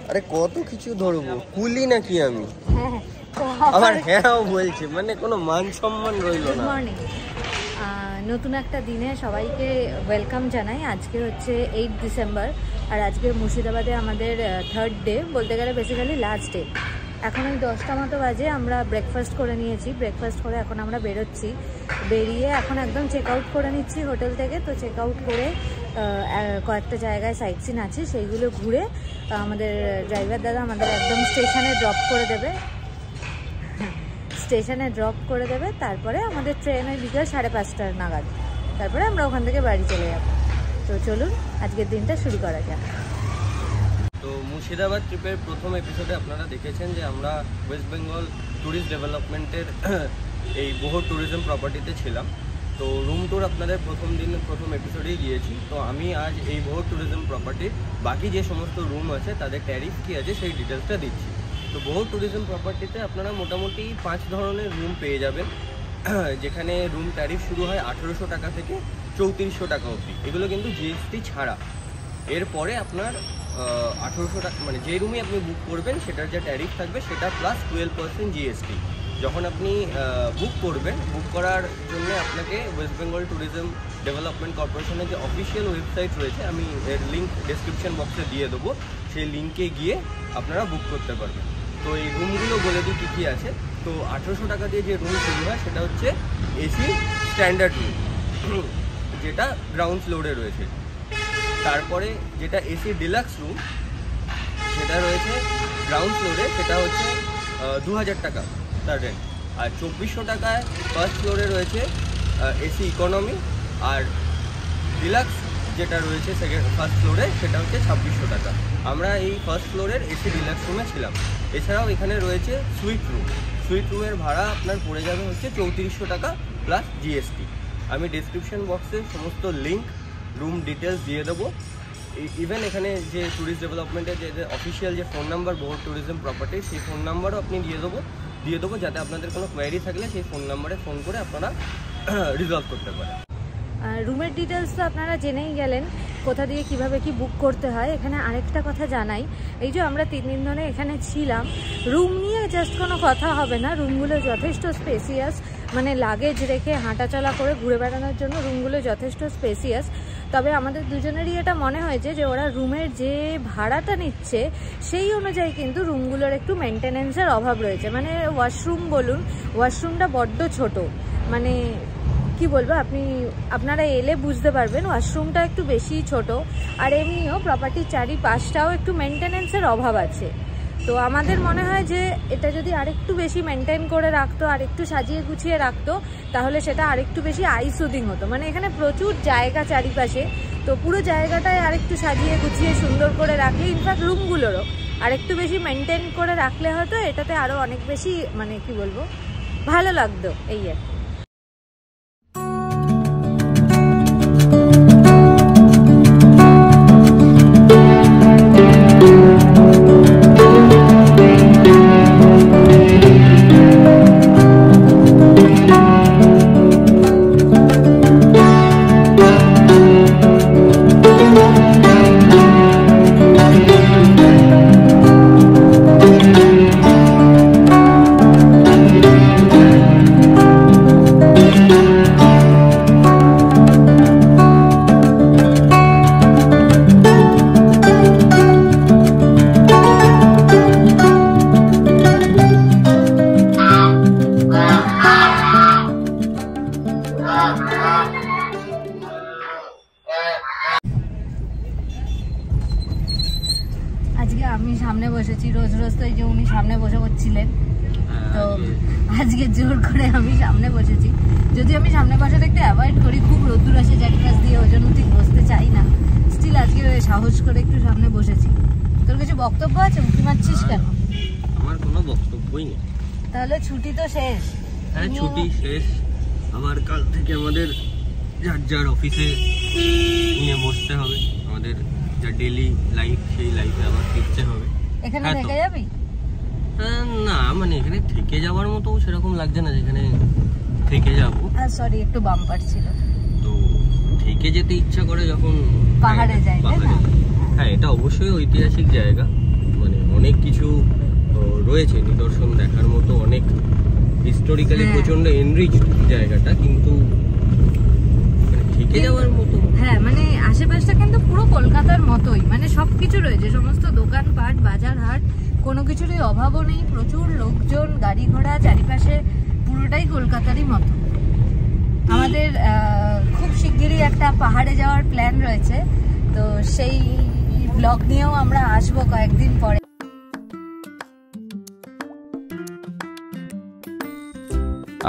আরে কত কিছু ধরবো, কুলি নাকি আমি? আবার হ্যাঁ বলছে, মানে কোনো মান সম্মান রইল না। নতুন একটা দিনে সবাইকে ওয়েলকাম জানাই। আজকে হচ্ছে 8 ডিসেম্বর, আর আজকে মুর্শিদাবাদে আমাদের 3rd ডে, বলতে গেলে বেসিক্যালি লাস্ট ডে। এখন ওই 10টা মতো বাজে, আমরা ব্রেকফাস্ট করে নিয়েছি। ব্রেকফাস্ট করে এখন আমরা বেরোচ্ছি। বেরিয়ে এখন একদম চেক আউট করে নিচ্ছি হোটেল থেকে। তো চেক আউট করে কয়েকটা জায়গায় সাইট সিন আছে, সেইগুলো ঘুরে আমাদের ড্রাইভার দাদা আমাদের একদম স্টেশনে ড্রপ করে দেবে। তারপরে আমাদের ট্রেন ওই বিকেল 5:30 নাগাদ, তারপরে আমরা ওখান থেকে বাড়ি চলে যাব। তো চলুন আজকের দিনটা শুরু করা যাক। তো মুর্শিদাবাদ ট্রিপের প্রথম এপিসোডে আপনারা দেখেছেন যে আমরা ওয়েস্ট বেঙ্গল ট্যুরিস্ট ডেভেলপমেন্টের এই বোহর ট্যুরিজম প্রপার্টিতে ছিলাম। তো রুম ট্যুর আপনাদের প্রথম এপিসোডেই দিয়েছি। তো আমি আজ এই বোহর ট্যুরিজম প্রপার্টির বাকি যে সমস্ত রুম আছে তাদের ট্যারিফ কী আছে সেই ডিটেলসটা দিচ্ছি। তো বোহর ট্যুরিজম প্রপার্টিতে আপনারা মোটামুটি 5 ধরনের রুম পেয়ে যাবেন, যেখানে রুম ট্যারিফ শুরু হয় 1800 টাকা থেকে 3400 টাকা অবধি। এগুলো কিন্তু জিএসটি ছাড়া। এরপরে আপনার 1800 টাকা, মানে যে রুমে আপনি বুক করবেন সেটার যে ট্যারিফ থাকবে সেটা প্লাস 12% জিএসটি। যখন আপনি বুক করবেন, বুক করার জন্য আপনাকে ওয়েস্ট বেঙ্গল ট্যুরিজম ডেভেলপমেন্ট কর্পোরেশনের যে অফিসিয়াল ওয়েবসাইট রয়েছে, আমি এর লিঙ্ক ডেসক্রিপশন বক্সে দিয়ে দেবো, সেই লিঙ্কে গিয়ে আপনারা বুক করতে পারবেন। তো এই রুমগুলো বলে দিই কী কী আছে। তো 1800 টাকা দিয়ে যে রুম শুরু হয় সেটা হচ্ছে এসি স্ট্যান্ডার্ড রুম, যেটা গ্রাউন্ড ফ্লোরে রয়েছে। তারপরে যেটা এসি ডিলাক্স রুম সেটা রয়েছে গ্রাউন্ড ফ্লোরে, সেটা হচ্ছে 2000 টাকা তার রেন্ট। আর 2400 টাকায় ফার্স্ট ফ্লোরে রয়েছে এসি ইকোনমি, আর ডিলাক্স যেটা রয়েছে ফার্স্ট ফ্লোরে সেটা হচ্ছে 2600 টাকা। আমরা এই ফার্স্ট ফ্লোরের এসি ডিলাক্স রুমে ছিলাম। এছাড়াও এখানে রয়েছে সুইট রুমের ভাড়া আপনার পড়ে যাবে হচ্ছে 3400 টাকা প্লাস জিএসটি। আমি ডেসক্রিপশন বক্সে সমস্ত লিঙ্ক, রুম ডিটেলস দিয়ে দেবো। ইভেন এখানে যে ট্যুরিস্ট ডেভেলপমেন্টের যে অফিসিয়াল যে phone number Bohr tourism property, সেই ফোন নাম্বারও আপনি দিয়ে দেবো যাতে আপনাদের কোনো কোয়ারি থাকলে সেই ফোন নাম্বারে ফোন করে আপনারা রিজলভ করতে পারেন। রুমের ডিটেলস তো আপনারা জেনেই গেলেন, কোথা দিয়ে কিভাবে কি বুক করতে হয়। এখানে আরেকটা কথা জানাই, এই যে আমরা 3 দিন ধরে এখানে ছিলাম, রুম নিয়ে জাস্ট কোনো কথা হবে না। রুমগুলো যথেষ্ট স্পেসিয়াস, মানে লাগেজ রেখে হাঁটাচলা করে ঘুরে বেড়ানোর জন্য রুমগুলো যথেষ্ট স্পেসিয়াস। তবে আমাদের দুজনেরই এটা মনে হয়েছে যে ওরা রুমের যে ভাড়াটা নিচ্ছে সেই অনুযায়ী কিন্তু রুমগুলোর একটু মেনটেনেন্সের অভাব রয়েছে। মানে ওয়াশরুম বলুন, ওয়াশরুমটা বড্ড ছোট, মানে কি বলবো, আপনারা এলে বুঝতে পারবেন ওয়াশরুমটা একটু বেশি ছোট। আর এমনিও প্রপার্টির চারিপাশটাও একটু মেনটেনেন্সের অভাব আছে। তো আমাদের মনে হয় যে এটা যদি আরেকটু বেশি মেনটেন করে রাখতো, আরেকটু সাজিয়ে গুছিয়ে রাখতো, তাহলে সেটা আরেকটু বেশি আই সুদিং হতো। মানে এখানে প্রচুর জায়গা চারিপাশে, তো পুরো জায়গাটায় আরেকটু সাজিয়ে গুছিয়ে সুন্দর করে রাখলে, ইনফ্যাক্ট রুমগুলোরও আরেকটু বেশি মেনটেন করে রাখলে হয়তো এটাতে আরও অনেক বেশি, মানে কি বলবো, ভালো লাগতো। এই আর কি। আজকে আমি সামনে বসেছি, রোজ তো এই যে উনি সামনে বসে পড়ছিলেন, তো আজকে জোর করে আমি সামনে বসেছি। যদি আমি সামনে বসাটা একটু অ্যাভয়েড করি, খুব রোদ্দুর আসে চারিপাশ দিয়ে, ওই জন্য ঠিক বসতে চাই না। স্টিল আজকে সাহস করে একটু সামনে বসেছি। তোর কিছু বক্তব্য আছে? উঁকি মারছিস কেন? আমার কোনো বক্তব্যই নেই। তাহলে ছুটি তো শেষ? হ্যাঁ, ছুটি শেষ। আবার কাল থেকে আমাদের যার অফিসে নিয়ে বসতে হবে, আমাদের যা ডেইলি লাইফ, সেই লাইফে আবার ফিরতে হবে। এখানে থেকে যাবি? না, মানে এখানে থেকে যাওয়ার মতো সেরকম লাগছে না যেখানে থেকে যাব। সরি, একটু বাম্পার ছিল। তো থেকে যেতে ইচ্ছা করে যখন পাহাড়ে যাই, তাই না? হ্যাঁ, এটা অবশ্যই ঐতিহাসিক জায়গা, মানে অনেক কিছু রয়েছে নিদর্শন দেখার মতো, অনেক হিস্টোরিক্যালি প্রচন্ড এনরিচ জায়গাটা, কিন্তু থেকে যাওয়ার মতো। হ্যাঁ, মানে আশেপাশটা কিন্তু পুরো কলকাতার মতোই, মানে সবকিছু রয়েছে, সমস্ত দোকানপাট, বাজার হাট, কোনো কিছুরই অভাবও নেই, প্রচুর লোকজন, গাড়ি ঘোড়া, চারিপাশে পুরোটাই কলকাতারই মতো। আমাদের খুব শিগগিরই একটা পাহাড়ে যাওয়ার প্ল্যান রয়েছে, তো সেই ব্লগ নিয়েও আমরা আসবো কয়েকদিন পরে।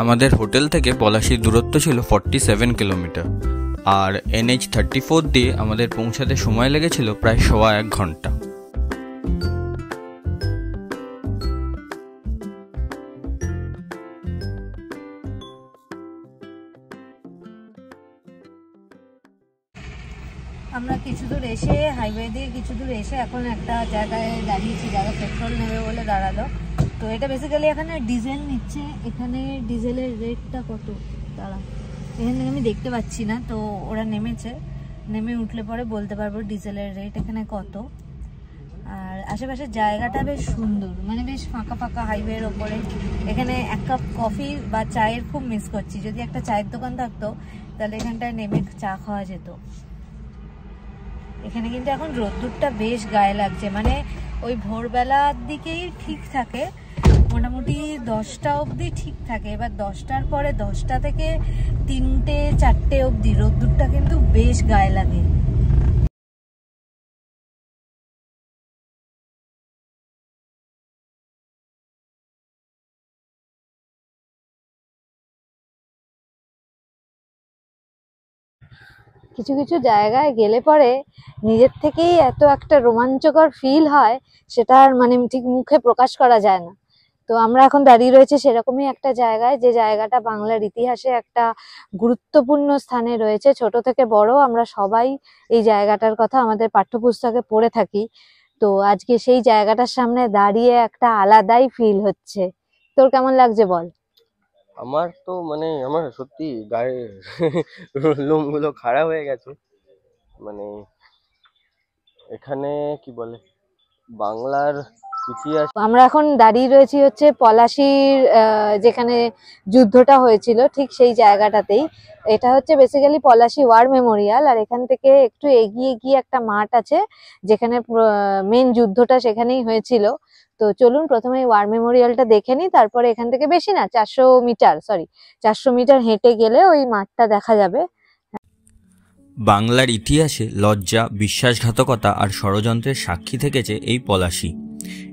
আমাদের হোটেল থেকে পলাশির দূরত্ব ছিল 47 কিলোমিটার, আর NH-34 দিয়ে আমাদের পৌঁছাতে সময় লেগেছিল প্রায় 1.25 ঘন্টা। আমরা কিছু দূর এসে, হাইওয়ে দিয়ে কিছু দূর এসে এখন একটা জায়গায় দাঁড়িয়েছি, জায়গা পেট্রোল নেবে বলে দাঁড়ালো। তো এটা বেসিক্যালি এখানে ডিজেল নিচ্ছে। এখানে ডিজেলের রেটটা কত দাঁড়া, এখান থেকে আমি দেখতে পাচ্ছি না, তো ওরা নেমেছে, নেমে উঠলে পরে বলতে পারবো ডিজেলের রেট এখানে কত। আর আশেপাশের জায়গাটা বেশ সুন্দর, মানে বেশ ফাঁকা ফাঁকা হাইওয়ের ওপরে। এখানে এক কাপ কফি বা চায়ের খুব মিস করছি, যদি একটা চায়ের দোকান থাকতো তাহলে এখানটায় নেমে চা খাওয়া যেত। এখানে কিন্তু এখন রোদ্দুরটা বেশ গায়ে লাগছে, মানে ওই ভোরবেলার দিকেই ঠিক থাকে, মোটামুটি 10টা অবধি ঠিক থাকে। এবার 10টার পরে 10টা থেকে 3টে 4টে অবধি রোদ্দুরটা কিন্তু বেশ গায়ে লাগে। কিছু কিছু জায়গায় গেলে পরে নিজের থেকেই এত একটা রোমাঞ্চকর ফিল হয়, সেটা আর মানে ঠিক মুখে প্রকাশ করা যায় না। তো আমরা এখন দাঁড়িয়ে রয়েছে সেরকমই একটা জায়গায়, যে জায়গাটা বাংলার ইতিহাসে একটা গুরুত্বপূর্ণ স্থানে রয়েছে। ছোট থেকে বড় আমরা সবাই এই জায়গাটার কথা আমাদের পাঠ্যপুস্তকে পড়ে থাকি। তো আজকে সেই জায়গাটার সামনে দাঁড়িয়ে একটা আলাদাই ফিল হচ্ছে। তোর কেমন লাগছে বল? আমার তো মানে আমার সত্যি গায়ে লোমগুলো খাড়া হয়ে গেছে। মানে এখানে কি বলে, বাংলার ইতিহাস। আমরা এখন দাঁড়িয়ে রয়েছি হচ্ছে পলাশির যেখানে যুদ্ধটা হয়েছিল ঠিক সেই জায়গাটাতেই। এটা হচ্ছে বেসিক্যালি পলাশি ওয়ার মেমোরিয়াল, আর এখান থেকে একটু এগিয়ে গিয়ে একটা মাঠ আছে যেখানে মেন যুদ্ধটা সেখানেই হয়েছিল। তো চলুন প্রথমে ওয়ার মেমোরিয়ালটা দেখে নিই, তারপরে এখান থেকে বেশি না 400 মিটার হেঁটে গেলে ওই মাঠটা দেখা যাবে। বাংলার ইতিহাসে লজ্জা, বিশ্বাসঘাতকতা আর ষড়যন্ত্রের সাক্ষী থেকেছে এই পলাশি।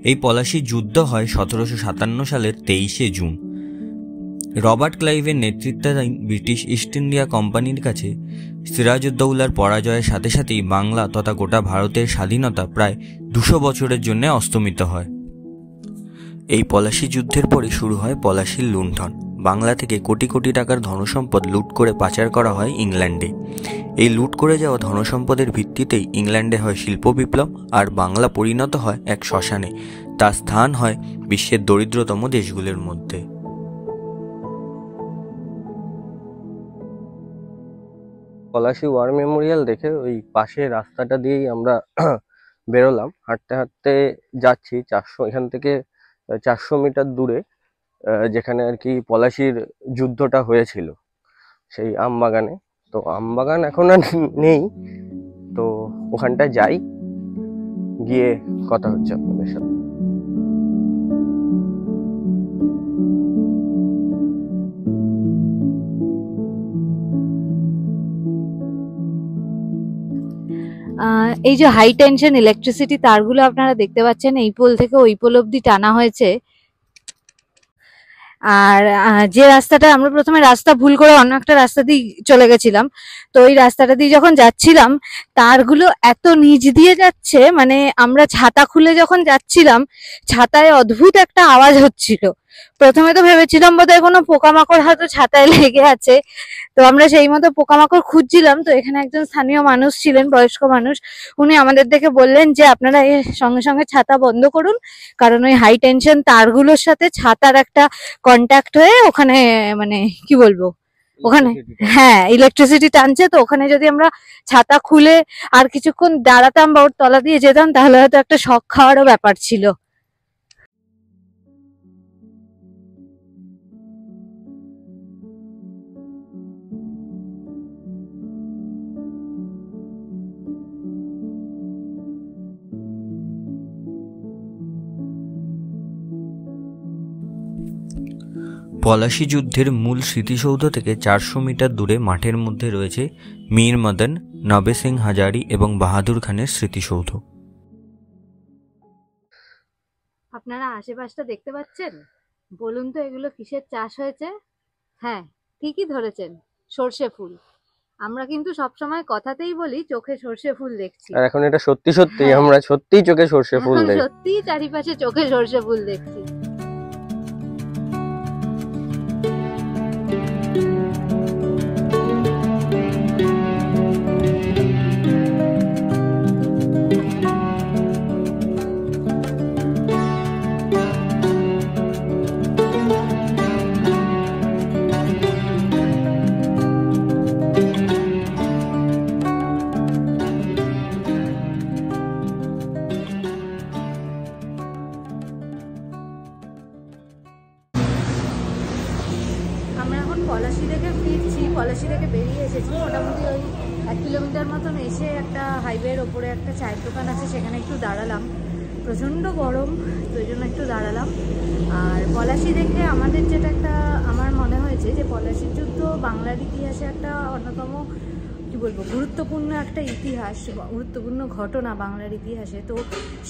এই পলাশি যুদ্ধ হয় 1757 সালের 23শে জুন। রবার্ট ক্লাইভের নেতৃত্বাধীন ব্রিটিশ ইস্ট ইন্ডিয়া কোম্পানির কাছে সিরাজউদ্দৌলার পরাজয়ের সাথে সাথেই বাংলা তথা গোটা ভারতের স্বাধীনতা প্রায় 200 বছরের জন্য অস্তমিত হয়। এই পলাশি যুদ্ধের পরে শুরু হয় পলাশির লুণ্ঠন। বাংলা থেকে কোটি কোটি টাকার ধনসম্পদ লুট করে পাচার করা হয় ইংল্যান্ডে। এই লুট করে যাওয়া ধনসম্পদের ভিত্তিতেই ইংল্যান্ডে হয় শিল্প বিপ্লব, আর বাংলা পরিণত হয় এক শ্মশানে। তার স্থান হয় বিশ্বের দরিদ্রতম দেশগুলোর মধ্যে। পলাশি ওয়ার মেমোরিয়াল দেখে ওই পাশে রাস্তাটা দিয়েই আমরা বেরোলাম, হাঁটতে হাঁটতে যাচ্ছি 400, এখান থেকে 400 মিটার দূরে, যেখানে আর কি পলাশির যুদ্ধটা হয়েছিল সেই আমবাগানে। তো আমবাগান এখন আর নেই, তো ওখানটায় যাই, গিয়ে কথা হচ্ছে আপনাদের সাথে। এই যে হাই টেনশন ইলেকট্রিসিটি তারগুলো আপনারা দেখতে পাচ্ছেন, এই পোল থেকে ওই পোল অব্দি টানা হয়েছে। আর যে রাস্তাটা আমরা প্রথমে রাস্তা ভুল করে অন্য একটা রাস্তা দিয়ে চলে গেছিলাম, তো ওই রাস্তাটা দিয়ে যখন যাচ্ছিলাম তারগুলো এত নিচ দিয়ে যাচ্ছে, মানে আমরা ছাতা খুলে যখন যাচ্ছিলাম ছাতায় অদ্ভুত একটা আওয়াজ হচ্ছিল। প্রথমে তো ভেবেছিলাম বোধহয় কোনো পোকামাকড় হয়তো ছাতায় লেগে আছে, তো আমরা সেই মতো পোকামাকড় খুঁজছিলাম। তো এখানে একজন স্থানীয় মানুষ ছিলেন, বয়স্ক মানুষ, উনি আমাদের দেখে বললেন যে আপনারা এর সঙ্গে সঙ্গে ছাতা বন্ধ করুন, কারণ ওই হাই টেনশন তারগুলোর সাথে ছাতার একটা কন্ট্যাক্ট হয়ে ওখানে মানে কি বলবো ওখানে হ্যাঁ ইলেকট্রিসিটি টানছে, তো ওখানে যদি আমরা ছাতা খুলে আর কিছুক্ষণ দাঁড়াতাম বা ওর তলা দিয়ে যেতাম তাহলে হয়তো একটা শক খাওয়ারও ব্যাপার ছিল। পলাশী যুদ্ধের মূল স্মৃতিসৌধ থেকে 400 মিটার দূরে মাঠের মধ্যে রয়েছে মীর মদন, নবে সিং হাজারি এবং বাহাদুর খানের স্মৃতিসৌধ। আপনারা আশেপাশটা দেখতে পাচ্ছেন? বলুন তো এগুলো কিসের চাষ হয়েছে? হ্যাঁ ঠিকই ধরেছেন, সর্ষে ফুল। আমরা কিন্তু সবসময় কথাতেই বলি চোখে সর্ষে ফুল দেখছি, আর এখন এটা সত্যি সত্যি হ্যাঁ। আমরা সত্যিই চোখে সর্ষে ফুল এখন দেখি। সত্যিই চারিপাশে চোখে সর্ষে ফুল দেখছি। আমরা এখন পলাশী থেকে ফিরছি, পলাশী থেকে বেরিয়ে এসেছি মোটামুটি ওই 1 কিলোমিটার মতন এসে একটা হাইওয়ের ওপরে একটা চায়ের দোকান আছে, সেখানে একটু দাঁড়ালাম। প্রচণ্ড গরম, তো ওই জন্য একটু দাঁড়ালাম। আর পলাশী দেখে আমাদের যেটা একটা আমার মনে হয়েছে যে পলাশীর যুদ্ধ বাংলার ইতিহাসে একটা অন্যতম কি বলবো গুরুত্বপূর্ণ একটা ইতিহাস, গুরুত্বপূর্ণ ঘটনা বাংলার ইতিহাসে। তো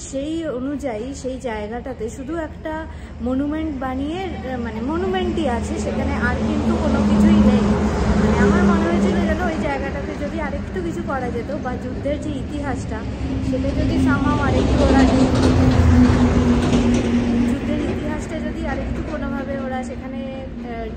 সেই অনুযায়ী সেই জায়গাটাতে শুধু একটা মনুমেন্ট বানিয়ে মানে মনুমেন্টই আছে, সেখানে আর কিন্তু কোনো কিছুই নেই। মানে আমার মনে হয়েছিল যেন ওই জায়গাটাতে যদি আরেকটু কিছু করা যেত বা যুদ্ধের যে ইতিহাসটা সেটা যদি সামাও আরেকটু ওরা যুদ্ধের ইতিহাসটা যদি আরেকটু কোনোভাবে ওরা সেখানে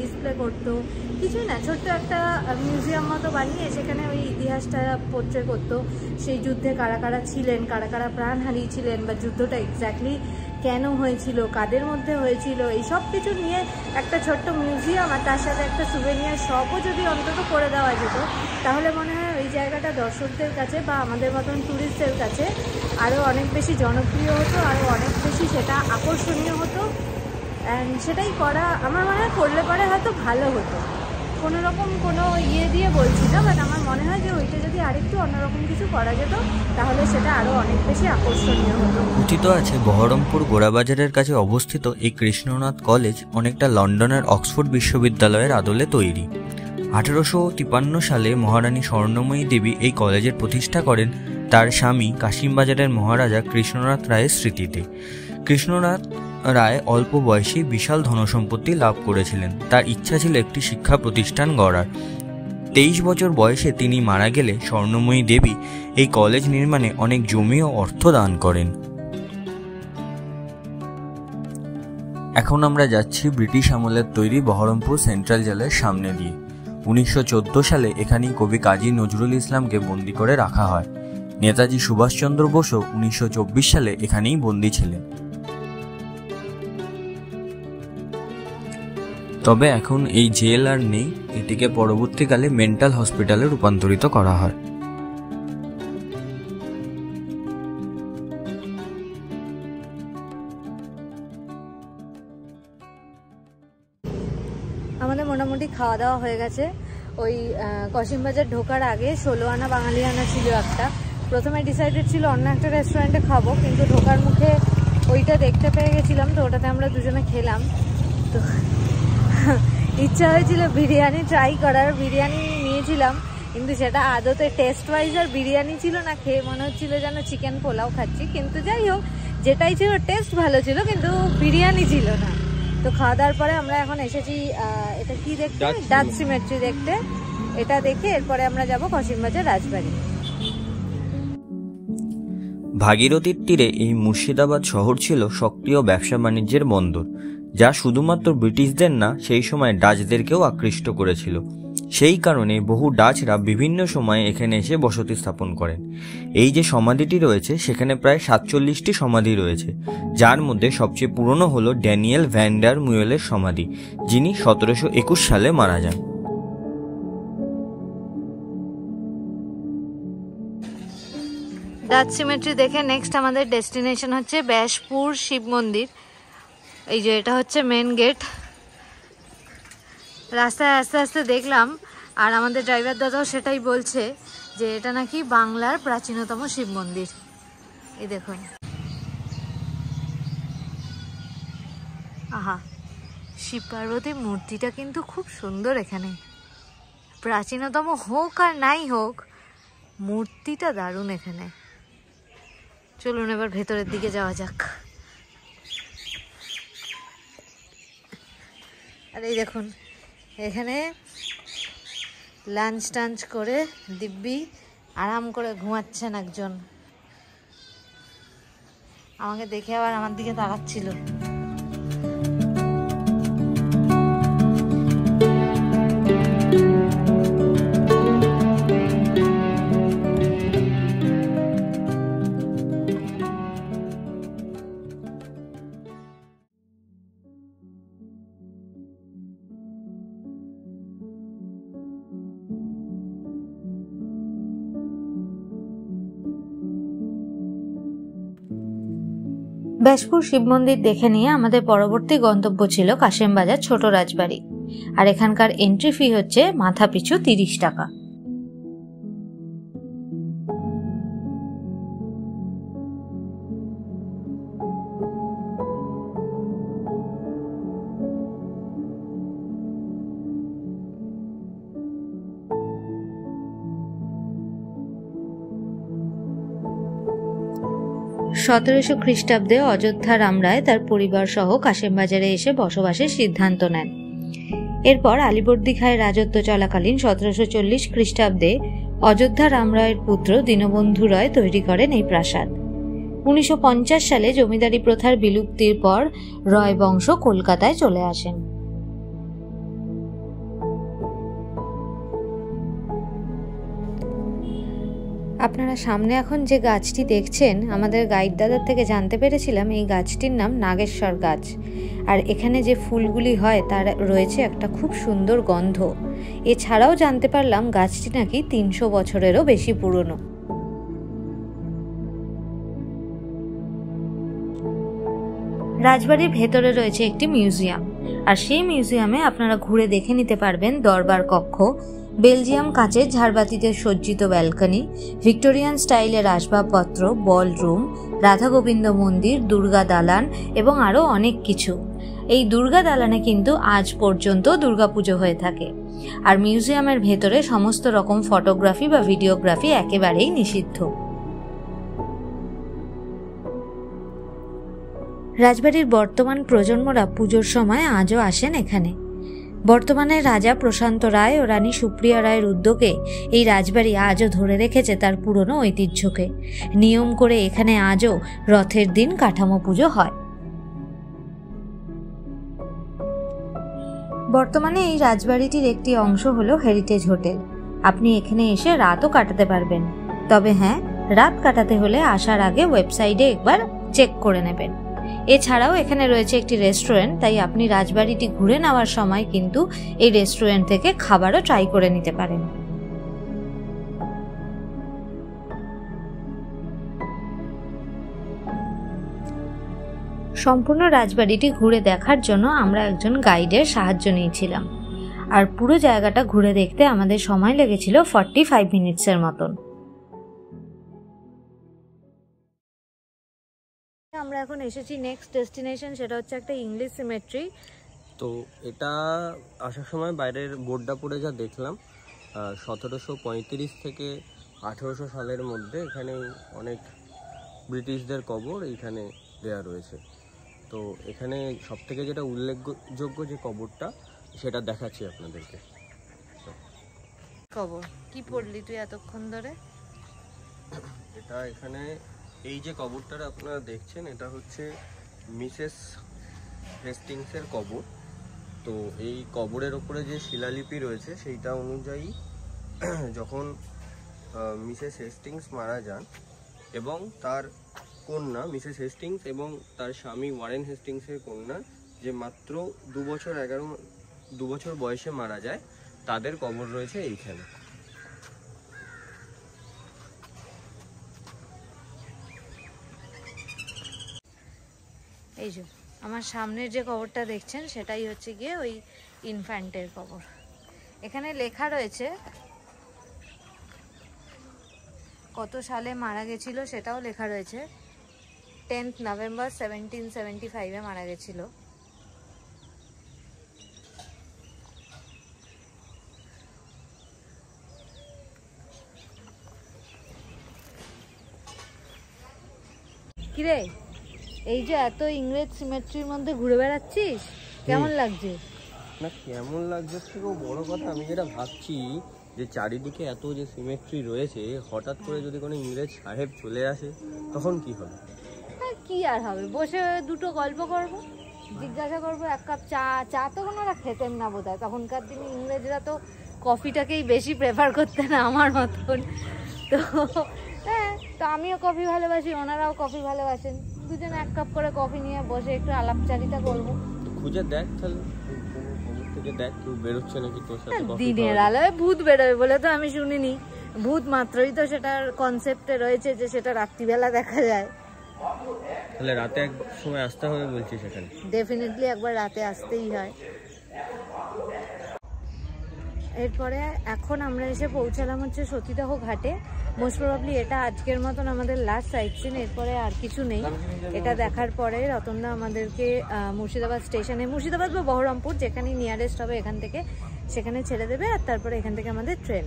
ডিসপ্লে করতো, কিছুই না, ছোট্ট একটা মিউজিয়াম মতো বানিয়ে সেখানে ওই ইতিহাসটা পোর্ট্রে করতো। সেই যুদ্ধে কারা কারা ছিলেন, কারা কারা প্রাণ হারিয়েছিলেন, বা যুদ্ধটা এক্স্যাক্টলি কেন হয়েছিল, কাদের মধ্যে হয়েছিল, এই সব কিছু নিয়ে একটা ছোট্ট মিউজিয়াম আর তার সাথে একটা সুভেনিয়ার শপও যদি অন্তত করে দেওয়া যেত, তাহলে মনে হয় ওই জায়গাটা দর্শকদের কাছে বা আমাদের মতন ট্যুরিস্টদের কাছে আরও অনেক বেশি জনপ্রিয় হতো, আরও অনেক বেশি সেটা আকর্ষণীয় হতো। অ্যান্ড সেটাই করা আমার মনে হয় করলে পরে হয়তো ভালো হতো। কোনো রকম কোনো দিয়ে বলছি না, বাট আমার মনে হয় যে ওইটা যদি আরেকটু অন্যরকম কিছু করা যেত তাহলে সেটা আরও অনেক বেশি আকর্ষণীয় হতো। কথিত আছে বহরমপুর গোড়াবাজারের কাছে অবস্থিত এই কৃষ্ণনাথ কলেজ অনেকটা লন্ডনের অক্সফোর্ড বিশ্ববিদ্যালয়ের আদলে তৈরি। 1853 সালে মহারানী স্বর্ণময়ী দেবী এই কলেজের প্রতিষ্ঠা করেন তার স্বামী কাশিমবাজারের মহারাজা কৃষ্ণনাথ রায়ের স্মৃতিতে। কৃষ্ণনাথ রায় অল্প বয়সে বিশাল ধনসম্পত্তি লাভ করেছিলেন। তার ইচ্ছা ছিল একটি শিক্ষা প্রতিষ্ঠান গড়ার। 23 বছর বয়সে তিনি মারা গেলে স্বর্ণময়ী দেবী এই কলেজ নির্মাণে অনেক জমি ও অর্থ দান করেন। এখন আমরা যাচ্ছি ব্রিটিশ আমলের তৈরি বহরমপুর সেন্ট্রাল জেলের সামনে দিয়ে। 1914 সালে এখানেই কবি কাজী নজরুল ইসলামকে বন্দী করে রাখা হয়। নেতাজি সুভাষচন্দ্র বোসও 1924 সালে এখানেই বন্দী ছিলেন। তবে এখন এই জেল আর নেই, এটিকে পরবর্তীকালে মেন্টাল হসপিটালে রূপান্তরিত করা হয়। আমাদের মোটামুটি খাওয়া দাওয়া হয়ে গেছে। ওই কসিমবাজার ঢোকার আগে 16 আনা বাঙালিয়ানা ছিল একটা। প্রথমে ডিসাইডেড ছিল অন্য একটা রেস্টুরেন্টে খাবো, কিন্তু ঢোকার মুখে ওইটা দেখতে পেয়ে গেছিলাম, তো ওটাতে আমরা দুজনে খেলাম। তো ইচ্ছা হয়েছিল বিরিয়ানি ট্রাই করার, বিরিয়ানি নিয়েছিলাম, কিন্তু সেটা আদতে টেস্ট ওয়াইজ আর বিরিয়ানি ছিল না, খেয়ে মনে হচ্ছিল যেন চিকেন পোলাও খাচ্ছি। কিন্তু যাই হোক, যেটাই ছিল টেস্ট ভালো ছিল, কিন্তু বিরিয়ানি ছিল না। তো খাওয়া দাওয়ার পরে আমরা এখন এসেছি এটা কি দেখতে, ডাচ সিমেট্রি দেখতে। এটা দেখে এরপরে আমরা যাব কসিমবাজার রাজবাড়ি। ভাগীরথীর তীরে এই মুর্শিদাবাদ শহর ছিল সক্রিয় ব্যবসা বাণিজ্যের বন্দর, যা শুধুমাত্র ব্রিটিশদের না, সেই সময় ডাচদেরকেও আকৃষ্ট করেছিল। সেই কারণে বহু ডাচরা বিভিন্ন সময়ে এখানে এসে বসতি স্থাপন করেন। এই যে সমাধিটি রয়েছে সেখানে প্রায় 47টি সমাধি রয়েছে, যার মধ্যে সবচেয়ে পুরনো হলো ড্যানিয়েল ভ্যান ডার মুয়েলের সমাধি, যিনি 1721 সালে মারা যান। রাজ সিমেট্রি দেখে নেক্সট আমাদের ডেস্টিনেশন হচ্ছে ব্যাসপুর শিব মন্দির। এই যে এটা হচ্ছে মেন গেট। রাস্তায় আস্তে আস্তে দেখলাম, আর আমাদের ড্রাইভার দাদাও সেটাই বলছে যে এটা নাকি বাংলার প্রাচীনতম শিব মন্দির। এই দেখুন, আহা, শিব পার্বতীর মূর্তিটা কিন্তু খুব সুন্দর। এখানে প্রাচীনতম হোক আর নাই হোক, মূর্তিটা দারুণ এখানে। চলুন এবার ভেতরের দিকে যাওয়া যাক। আর এই দেখুন, এখানে লাঞ্চ টাঞ্চ করে দিব্যি আরাম করে ঘুমাচ্ছেন একজন। আমাকে দেখে আবার আমার দিকে তাকাচ্ছিল। ব্যাসপুর শিব মন্দির দেখে নিয়ে আমাদের পরবর্তী গন্তব্য ছিল কাশেমবাজার ছোট রাজবাড়ি। আর এখানকার এন্ট্রি ফি হচ্ছে মাথা পিছু 30 টাকা। সতেরোশো খ্রিস্টাব্দে অযোধ্যা রামরায় তার পরিবার সহ কাশেমবাজারে এসে বসবাসের সিদ্ধান্ত নেন। এরপর আলিবর্দী খাঁয়ের রাজত্ব চলাকালীন 1740 খ্রিস্টাব্দে অযোধ্যা রামরায়ের পুত্র দীনবন্ধু রায় তৈরি করেন এই প্রাসাদ। 1950 সালে জমিদারি প্রথার বিলুপ্তির পর রয় বংশ কলকাতায় চলে আসেন। আপনারা সামনে এখন যে গাছটি দেখছেন, আমাদের গাইড দাদার থেকে জানতে পেরেছিলাম এই গাছটির নাম নাগেশ্বর গাছ। আর এখানে যে ফুলগুলি হয় তার রয়েছে একটা খুব সুন্দর গন্ধ। এছাড়াও জানতে পারলাম গাছটি নাকি 300 বছরেরও বেশি পুরনো। রাজবাড়ির ভেতরে রয়েছে একটি মিউজিয়াম, আর সেই মিউজিয়ামে আপনারা ঘুরে দেখে নিতে পারবেন দরবার কক্ষ, বেলজিয়াম কাঁচের ঝাড়বাতিতে সজ্জিত ব্যালকনি, ভিক্টোরিয়ান স্টাইলের আসবাবপত্র, বল রুম, রাধা গোবিন্দ মন্দির, দুর্গা দালান এবং আরও অনেক কিছু। এই দুর্গা দালানে কিন্তু আজ পর্যন্ত দুর্গাপুজো হয়ে থাকে। আর মিউজিয়ামের ভেতরে সমস্ত রকম ফটোগ্রাফি বা ভিডিওগ্রাফি একেবারেই নিষিদ্ধ। রাজবাড়ির বর্তমান প্রজন্মরা পুজোর সময় আজও আসেন এখানে। বর্তমানে রাজা প্রশান্ত রায় ও রানী সুপ্রিয়া রায়ের উদ্যোগে এই রাজবাড়ি আজও ধরে রেখেছে তার পুরনো ঐতিহ্যকে। নিয়ম করে এখানে আজও রথের দিন কাঠামো পুজো হয়। বর্তমানে এই রাজবাড়িটির একটি অংশ হলো হেরিটেজ হোটেল। আপনি এখানে এসে রাতও কাটাতে পারবেন। তবে হ্যাঁ, রাত কাটাতে হলে আসার আগে ওয়েবসাইটে একবার চেক করে নেবেন। এছাড়াও এখানে রয়েছে একটি রেস্টুরেন্ট, তাই আপনি রাজবাড়িটি ঘুরে নেওয়ার সময় কিন্তু এই রেস্টুরেন্ট থেকে খাবারও ট্রাই করে নিতে পারেন। সম্পূর্ণ রাজবাড়িটি ঘুরে দেখার জন্য আমরা একজন গাইডের সাহায্য নিয়েছিলাম, আর পুরো জায়গাটা ঘুরে দেখতে আমাদের সময় লেগেছিল 45 মিনিটসের মতন। আমরা এখন এসেছি নেক্সট ডেস্টিনেশন, সেটা হচ্ছে একটা ইংলিশ সিমেট্রি। তো এটা আসার সময় বাইরের বোর্ডটা পড়ে যা দেখলাম, 1735 থেকে 1800 সালের মধ্যে এখানে অনেক ব্রিটিশদের কবর এইখানে দেয়া রয়েছে। তো এখানে সবথেকে যেটা উল্লেখযোগ্য যে কবরটা, সেটা দেখাচ্ছি আপনাদেরকে। কবর কি পড়লি তুই এতক্ষণ ধরে? এটা এখানে এই যে কবরটা আপনারা দেখছেন, এটা হচ্ছে মিসেস হেস্টিংসের কবর। তো এই কবরের ওপরে যে শিলালিপি রয়েছে সেইটা অনুযায়ী যখন মিসেস হেস্টিংস মারা যান এবং তার কন্যা মিসেস হেস্টিংস এবং তার স্বামী ওয়ারেন হেস্টিংসের কন্যা, যে মাত্র 2 বছর বয়সে মারা যায়, তাদের কবর রয়েছে এইখানে। এই যে আমার সামনের যে কবরটা দেখছেন সেটাই হচ্ছে গিয়ে ওই ইনফ্যান্টের কবর। এখানে লেখা রয়েছে কত সালে মারা গেছিল সেটাও লেখা রয়েছে। 10th November 1775 মারা গেছিল। কিরে, এই যে এত ইংরেজ সিমেট্রির মধ্যে ঘুরে বেড়াচ্ছিস, কেমন লাগছে? না কেমন লাগছে থেকেও বড় কথা, আমি যেটা ভাবছি যে চারিদিকে এত যে সিমেট্রি রয়েছে, হঠাৎ করে যদি কোনো ইংরেজ সাহেব চলে আসে তখন কি হবে? হ্যাঁ, কি আর হবে, বসে দুটো গল্প করব, জিজ্ঞাসা করবো এক কাপ চা। চা তো ওনারা খেতেন না বোধহয়, তখনকার দিনে ইংরেজরা তো কফিটাকেই বেশি প্রেফার করতেন আমার মতন। তো হ্যাঁ, তো আমিও কফি ভালোবাসি, ওনারাও কফি ভালোবাসেন, দুজনে এক কাপ করে কফি নিয়ে বসে একটু আলাপচারিতা করবো। খুঁজে দেখ তাহলে, থেকে দেখ কেউ বেরোচ্ছে নাকি তোর সাথে। দিনের আলোয় ভূত বেরোবে বলে তো আমি শুনিনি। ভূত মাত্রই তো সেটার কনসেপ্টে রয়েছে যে সেটা রাত্রিবেলা দেখা যায়। তাহলে রাতে এক সময় আসতে হবে বলছি সেখানে? ডেফিনেটলি একবার রাতে আসতেই হয়। এরপরে এখন আমরা এসে পৌঁছালাম হচ্ছে সতীদাহ ঘাটে। মোস্ট প্রবাবলি এটা আজকের মতন আমাদের লাস্ট সাইট সিন, এরপরে আর কিছু নেই। এটা দেখার পরে রতনদা আমাদেরকে মুর্শিদাবাদ স্টেশনে, মুর্শিদাবাদ বা বহরমপুর যেখানেই নিয়ারেস্ট হবে এখান থেকে, সেখানে ছেড়ে দেবে, আর তারপরে এখান থেকে আমাদের ট্রেন।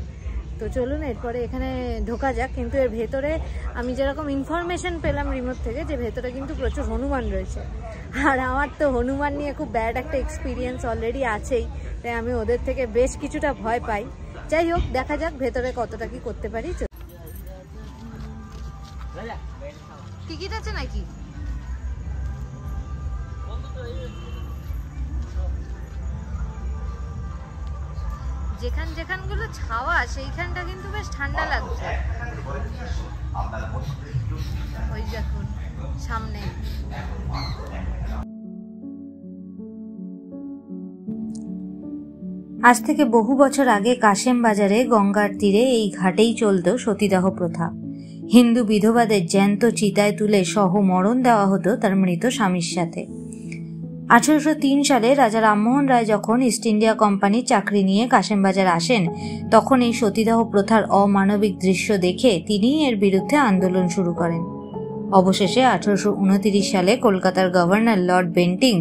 তো চলুন এরপরে এখানে ঢোকা যাক। কিন্তু এর ভেতরে আমি যেরকম ইনফরমেশন পেলাম রিমোট থেকে, যে ভেতরে কিন্তু প্রচুর হনুমান রয়েছে, আর আমার তো হনুমান নিয়ে খুব ব্যাড একটা এক্সপিরিয়েন্স অলরেডি আছেই, তাই আমি ওদের থেকে বেশ কিছুটা ভয় পাই। যাই হোক, দেখা যাক ভেতরে কতটা কি করতে পারি। টিকিট আছে নাকি? যেখানগুলো ছাওয়া সেইখানটা কিন্তু বেশ ঠান্ডা লাগছে। ওই দেখুন সামনে। আজ থেকে বহু বছর আগে কাশেম বাজারে গঙ্গার তীরে এই ঘাটেই চলত সতীদাহ প্রথা। হিন্দু বিধবাদের জ্যান্ত চিতায় তুলে সহ মরণ দেওয়া হতো তার মৃত স্বামীর সাথে। 1803 সালে রাজা রামমোহন রায় যখন ইস্ট ইন্ডিয়া কোম্পানির চাকরি নিয়ে কাশেমবাজার আসেন, তখন এই সতীদাহ প্রথার অমানবিক দৃশ্য দেখে তিনি এর বিরুদ্ধে আন্দোলন শুরু করেন। অবশেষে 1829 সালে কলকাতার গভর্নর লর্ড বেন্টিং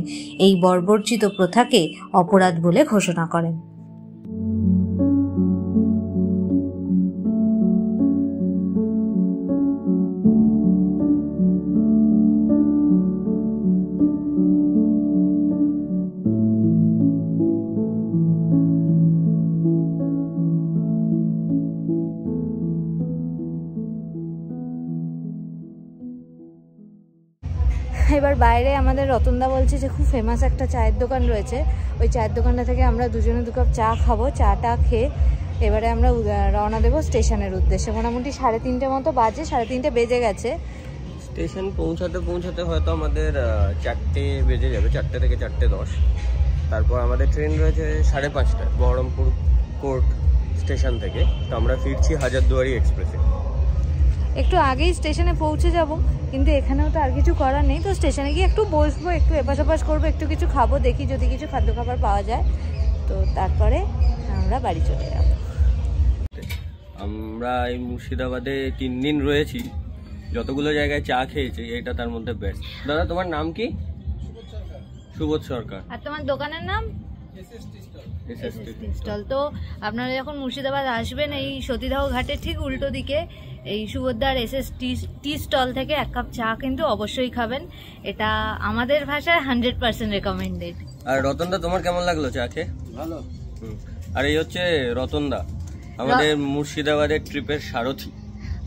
এই বর্বরচিত প্রথাকে অপরাধ বলে ঘোষণা করেন। এবার বাইরে আমাদের রতনদা বলছে যে খুব ফেমাস একটা চায়ের দোকান রয়েছে, ওই চায়ের দোকানটা থেকে আমরা দুজনে 2 কাপ চা খাবো। চাটা খেয়ে এবারে আমরা রওনা দেবো স্টেশনের উদ্দেশ্যে। মোটামুটি 3:30 মতো বাজে, 3:30 বেজে গেছে। স্টেশন পৌঁছাতে হয়তো আমাদের 4টে বেজে যাবে, 4টে থেকে 4:10। তারপর আমাদের ট্রেন রয়েছে 5:30টায় বহরমপুর কোর্ট স্টেশন থেকে। তো আমরা ফিরছি হাজারদুয়ারি এক্সপ্রেসে। একটু আগেই স্টেশনে পৌঁছে যাব, কিন্তু এখানেও তো আর কিছু করার নেই। তো স্টেশনে গিয়ে একটু বসবো, একটু এপাশ ওপাশ করবো, একটু কিছু খাবো, দেখি যদি কিছু খাদ্য খাবার পাওয়া যায়, তো তারপরে আমরা বাড়ি চলে যাব। আমরা এই মুর্শিদাবাদে 3 দিন রয়েছি, যতগুলো জায়গায় চা খেয়েছি এটা তার মধ্যে বেস্ট। দাদা তোমার নাম কি? সুবোধ সরকার। আর তোমার দোকানের নাম? স্টল। তো আপনারা যখন মুর্শিদাবাদ আসবেন, এই সতীদাহ ঘাটের ঠিক উল্টো দিকে এই সুবোধদার এসএস টি স্টল থেকে 1 কাপ চা কিন্তু অবশ্যই খাবেন। এটা আমাদের ভাষায় 100% রেকমেন্ডেড। আর রতনদা তোমার কেমন লাগলো চা খেয়ে? ভালো। আর এই হচ্ছে রতনদা, আমাদের মুর্শিদাবাদের ট্রিপের সারথি।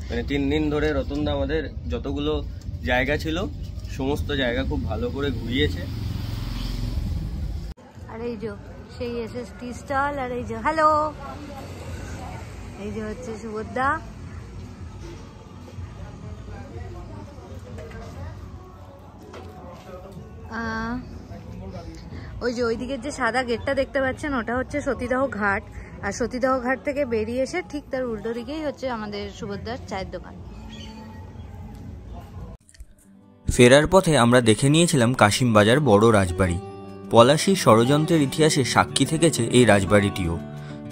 মানে 3 দিন ধরে রতনদা আমাদের যতগুলো জায়গা ছিল সমস্ত জায়গা খুব ভালো করে ঘুরিয়েছে। আর এই যে সেই এসএস টি স্টল, আর এই যে হ্যালো, এই যে হচ্ছে সুবোধদা। ওই যে ওইদিকের যে সাদা গেটটা দেখতে পাচ্ছেন, ওটা হচ্ছে সতীদাহ ঘাট। আর সতীদাহ ঘাট থেকে বেরিয়ে এসে ঠিক তার উল্টো দিকেই হচ্ছে আমাদের সুবোধদার চায়ের দোকান। ফেরার পথে আমরা দেখে নিয়েছিলাম কাশিমবাজার বড় রাজবাড়ি। পলাশীর ষড়যন্ত্রের ইতিহাসে সাক্ষী থেকেছে এই রাজবাড়িটিও।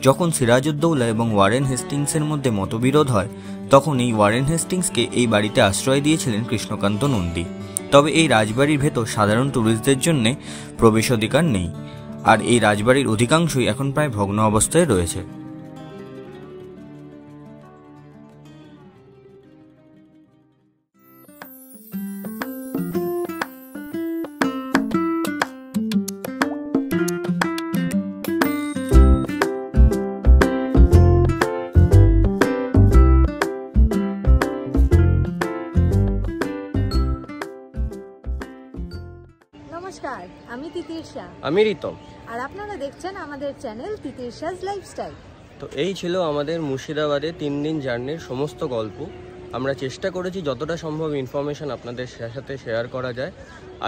যখন সিরাজউদ্দৌলা এবং ওয়ারেন হেস্টিংসের মধ্যে মতবিরোধ হয়, তখন এই ওয়ারেন হেস্টিংসকে এই বাড়িতে আশ্রয় দিয়েছিলেন কৃষ্ণকান্ত নন্দী। তবে এই রাজবাড়ির ভেতর সাধারণ ট্যুরিস্টদের জন্য প্রবেশাধিকার নেই, আর এই রাজবাড়ির অধিকাংশই এখন প্রায় ভগ্ন অবস্থায় রয়েছে। নমস্কার, আমি তিতির্ষা, আমি রিতম, আর আপনারা দেখছেন আমাদের চ্যানেল তিতির্ষাস লাইফস্টাইল। তো এই ছিল আমাদের মুর্শিদাবাদে 3 দিন জার্নির সমস্ত গল্প। আমরা চেষ্টা করেছি যতটা সম্ভব ইনফরমেশন আপনাদের সাথে শেয়ার করা যায়।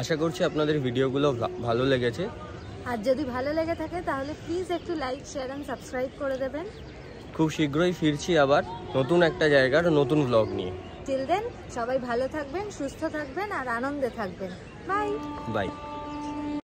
আশা করছি আপনাদের ভিডিওগুলো ভালো লেগেছে। আর যদি ভালো লেগে থাকে তাহলে প্লিজ একটু লাইক, শেয়ার অ্যান্ড সাবস্ক্রাইব করে দেবেন। খুব শীঘ্রই ফিরছি আবার নতুন একটা জায়গার নতুন ব্লগ নিয়ে। টিল দেন সবাই ভালো থাকবেন, সুস্থ থাকবেন আর আনন্দে থাকবেন। Bye bye.